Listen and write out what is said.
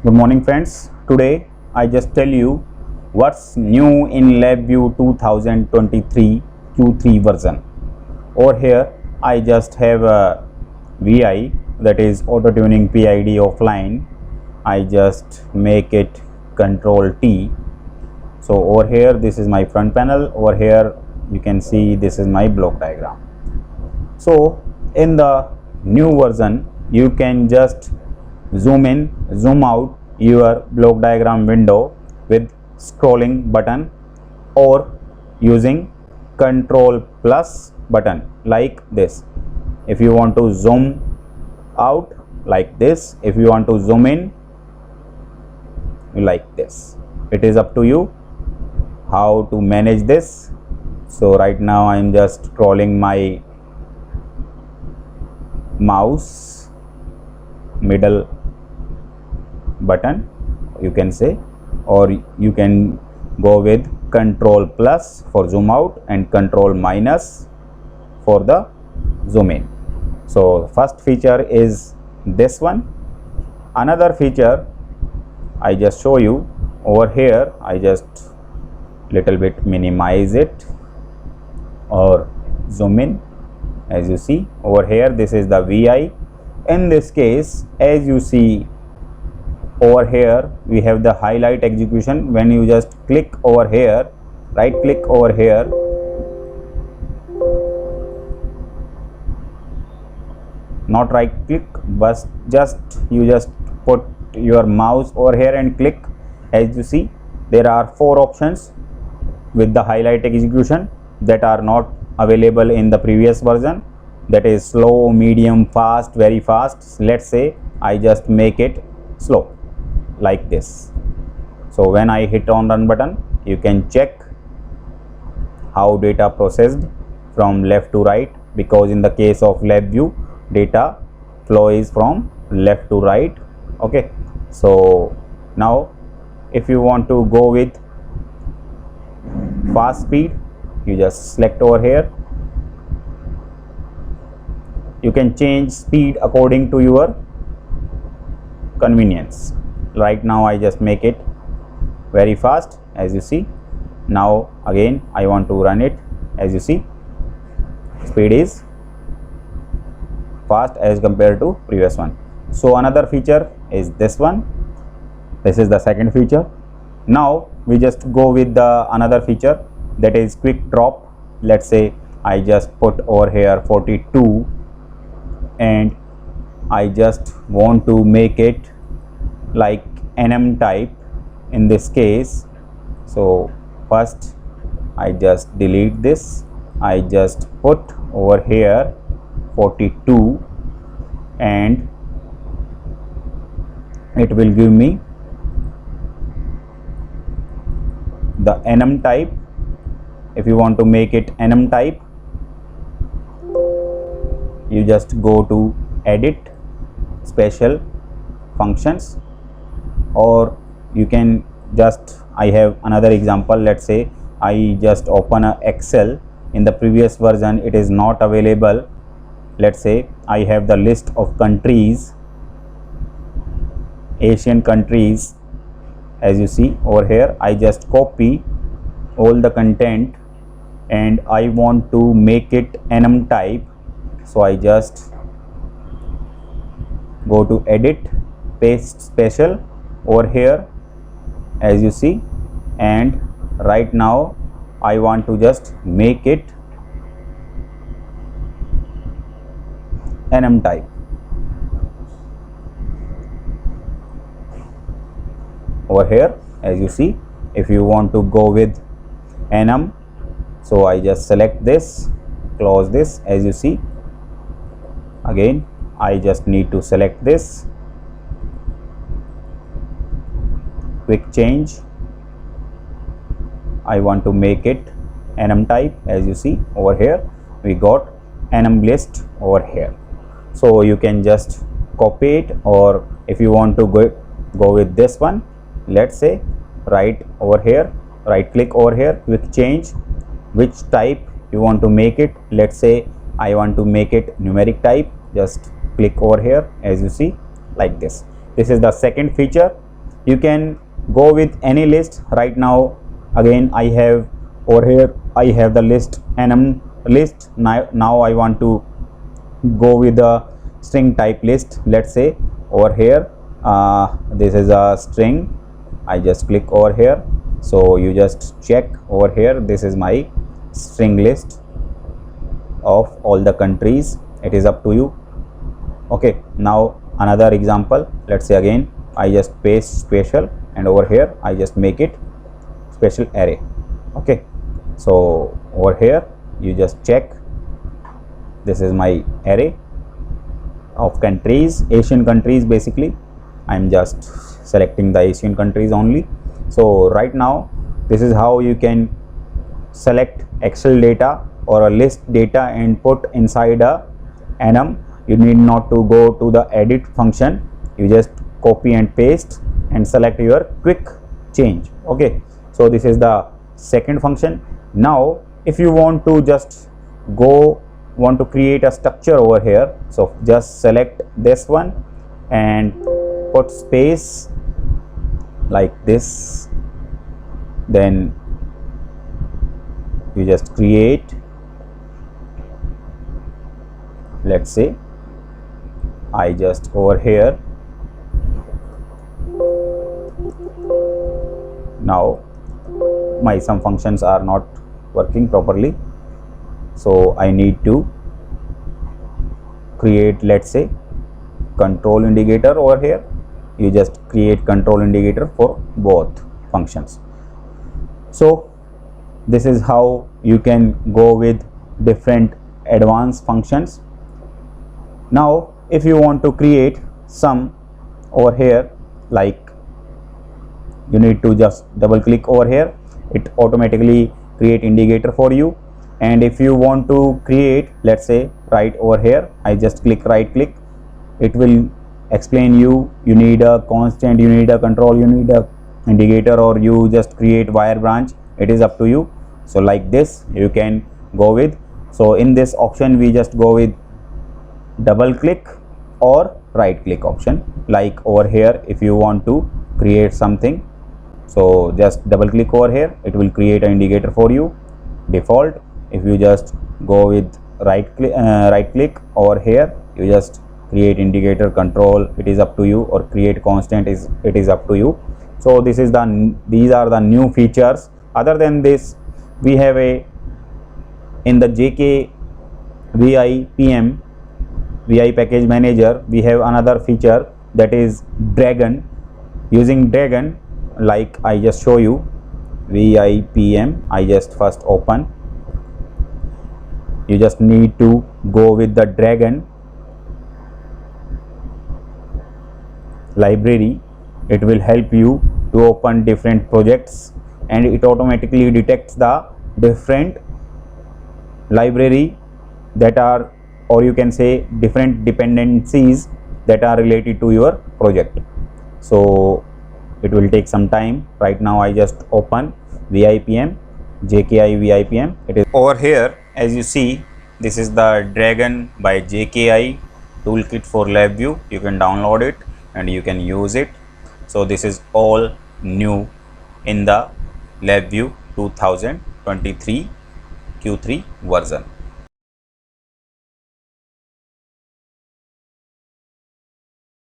Good morning friends. Today I just tell you what's new in LabVIEW 2023 Q3 version. Over here I just have a VI, that is auto tuning PID offline. I just make it Control T. So over here this is my front panel. Over here you can see this is my block diagram. So in the new version you can just zoom in, zoom out your block diagram window with scrolling button or using Control plus button like this. If you want to zoom out like this, if you want to zoom in like this, it is up to you how to manage this. So right now I am just scrolling my mouse middle button, you can say, or you can go with Control plus for zoom out and Control minus for the zoom in. So first feature is this one. Another feature I just show you over here. I just little bit minimize it or zoom in. As you see over here, this is the VI. In this case, as you see over here, we have the highlight execution. When you just click over here, right click over here, not right click, but you just put your mouse over here and click. As you see, there are 4 options with the highlight execution that are not available in the previous version. That is slow, medium, fast, very fast. Let's say I just make it slow like this. So when I hit on run button, you can check how data processed from left to right, because in the case of LabVIEW, data flow is from left to right. Okay, so now if you want to go with fast speed, you just select over here. You can change speed according to your convenience. Right now I just make it very fast, as you see. Now again I want to run it. As you see, speed is fast as compared to previous one. So another feature is this one. This is the second feature. Now we just go with the another feature, that is quick drop. Let's say I just put over here 42 and I just want to make it like NM type in this case. So first I just delete this. I just put over here 42 and it will give me the NM type. If you want to make it NM type, you just go to edit, special functions, or you can just, I have another example. Let's say I just open a Excel. In the previous version it is not available. Let's say I have the list of countries, Asian countries. As you see over here, I just copy all the content and I want to make it NM type. So I just go to edit, paste special over here, as you see, and right now I want to just make it NM type. Over here, as you see, if you want to go with NM, so I just select this, close this. As you see, again I just need to select this, quick change. I want to make it NM type. As you see over here, we got NM list over here. So you can just copy it, or if you want to go with this one, let's say right over here, right click over here, quick change, which type you want to make it. Let's say I want to make it numeric type. Just click over here, as you see, like this. This is the second feature you can go with any list. Right now again I have over here I have the list nm list. Now I want to go with the string type list. Let's say over here this is a string. I just click over here, so you just check over here, this is my string list of all the countries. It is up to you. Okay, now another example. Let's say again I just paste special, and over here I just make it special array. Okay, so over here you just check, this is my array of countries, Asian countries. Basically I'm just selecting the Asian countries only. So right now this is how you can select Excel data or a list data and put inside a enum. You need not to go to the edit function, you just copy and paste and select your quick change. Okay, so this is the second function. Now if you want to just want to create a structure over here, so just select this one and put space like this, then you just create, let's say I just over here, now my some functions are not working properly, so I need to create, let's say control indicator. Over here you just create control indicator for both functions. So this is how you can go with different advanced functions. Now if you want to create some over here, like you need to just double click over here, it automatically create indicator for you. And if you want to create, let's say right over here, I just click right click, it will explain you need a constant, you need a control, you need a indicator, or you just create wire branch. It is up to you. So like this you can go with. So in this option we just go with double click or right click option. Like over here if you want to create something, so just double click over here, it will create an indicator for you default. If you just go with right click over here, you just create indicator, control, it is up to you, or create constant, it is up to you. So this is these are the new features. Other than this, we have in the JK VI package manager, we have another feature, that is dragon. Using dragon, like I just show you VIPM, I just first open, you just need to go with the dragon library. It will help you to open different projects, and it automatically detects the different library that are, or you can say different dependencies that are related to your project. So it will take some time. Right now I just open VIPM, JKI VIPM. It is over here. As you see, this is the dragon by JKI toolkit for LabVIEW. You can download it and you can use it. So this is all new in the LabVIEW 2023 Q3 version.